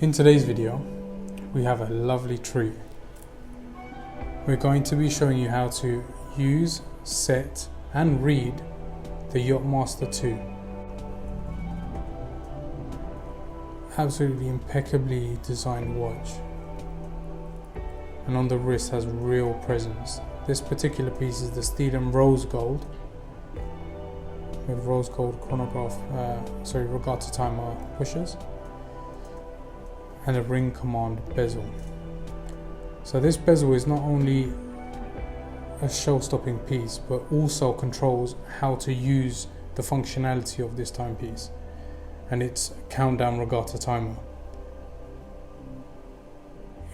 In today's video, we have a lovely treat. We're going to be showing you how to use, set and read the Yacht-Master II. Absolutely impeccably designed watch, and on the wrist has real presence. This particular piece is the steel and rose gold with rose gold chronograph, regatta timer pushers, and a ring command bezel. So this bezel is not only a show-stopping piece, but also controls how to use the functionality of this timepiece and its countdown regatta timer.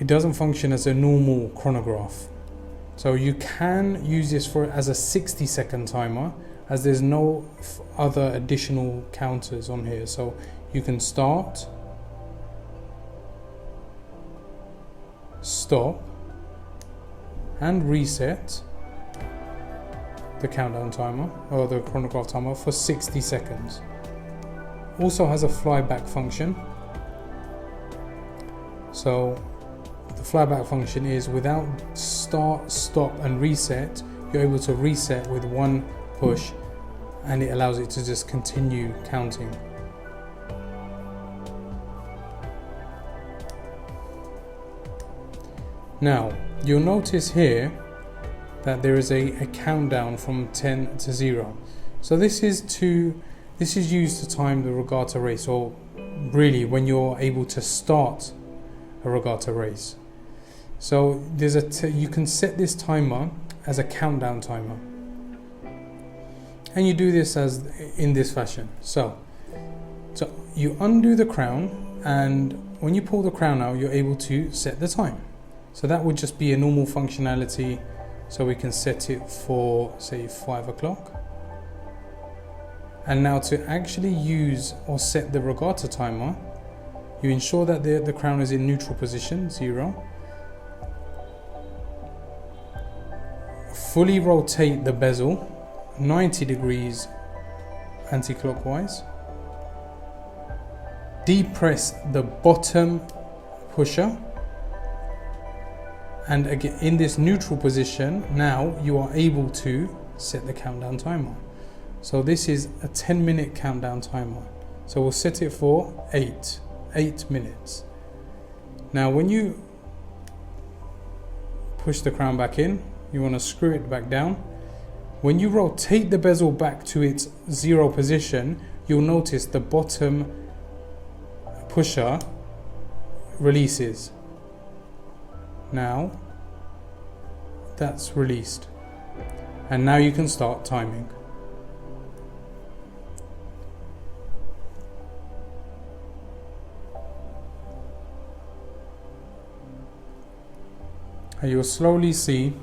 It doesn't function as a normal chronograph, so you can use this as a 60-second timer, as there's no other additional counters on here. So you can start, stop and reset the countdown timer or the chronograph timer for 60 seconds. Also has a flyback function. So the flyback function is without start, stop and reset, you're able to reset with one push and it allows it to just continue counting. Now, you'll notice here that there is a countdown from 10 to 0. So this is used to time the regatta race, or really when you're able to start a regatta race. So you can set this timer as a countdown timer, and you do this in this fashion. So you undo the crown, and when you pull the crown out, you're able to set the time. So that would just be a normal functionality. So we can set it for, say, 5 o'clock. And now to actually use or set the regatta timer, you ensure that the crown is in neutral position, 0. Fully rotate the bezel 90 degrees anti-clockwise. Depress the bottom pusher. And again, in this neutral position, now you are able to set the countdown timer. So this is a 10-minute countdown timer. So we'll set it for 8 minutes. Now when you push the crown back in, you want to screw it back down. When you rotate the bezel back to its 0 position, you'll notice the bottom pusher releases. Now that's released, and now you can start timing. And you'll slowly see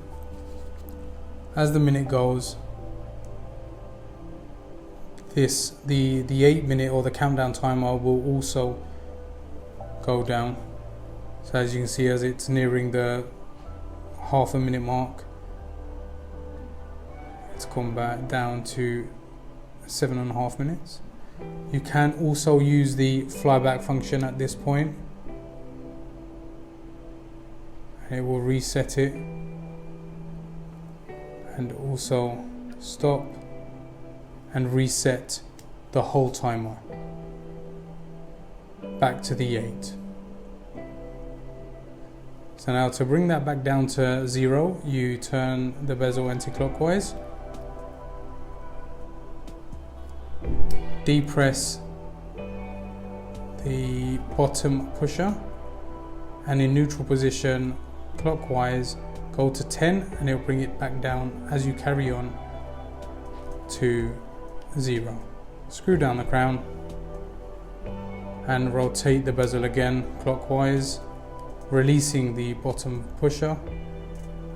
as the minute goes, the 8-minute or the countdown timer will also go down. So as you can see, as it's nearing the half-a-minute mark, it's gone back down to 7.5 minutes. You can also use the flyback function at this point, and it will reset it, and also stop and reset the whole timer back to the 8. So now to bring that back down to 0, you turn the bezel anti-clockwise, depress the bottom pusher, and in neutral position clockwise go to 10, and it'll bring it back down as you carry on to 0. Screw down the crown and rotate the bezel again clockwise, releasing the bottom pusher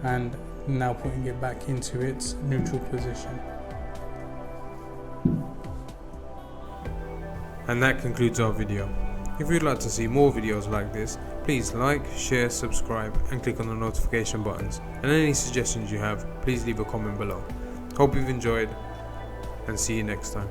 and now putting it back into its neutral position. And that concludes our video. If you'd like to see more videos like this, please like, share, subscribe and click on the notification buttons. And any suggestions you have, please leave a comment below. Hope you've enjoyed, and see you next time.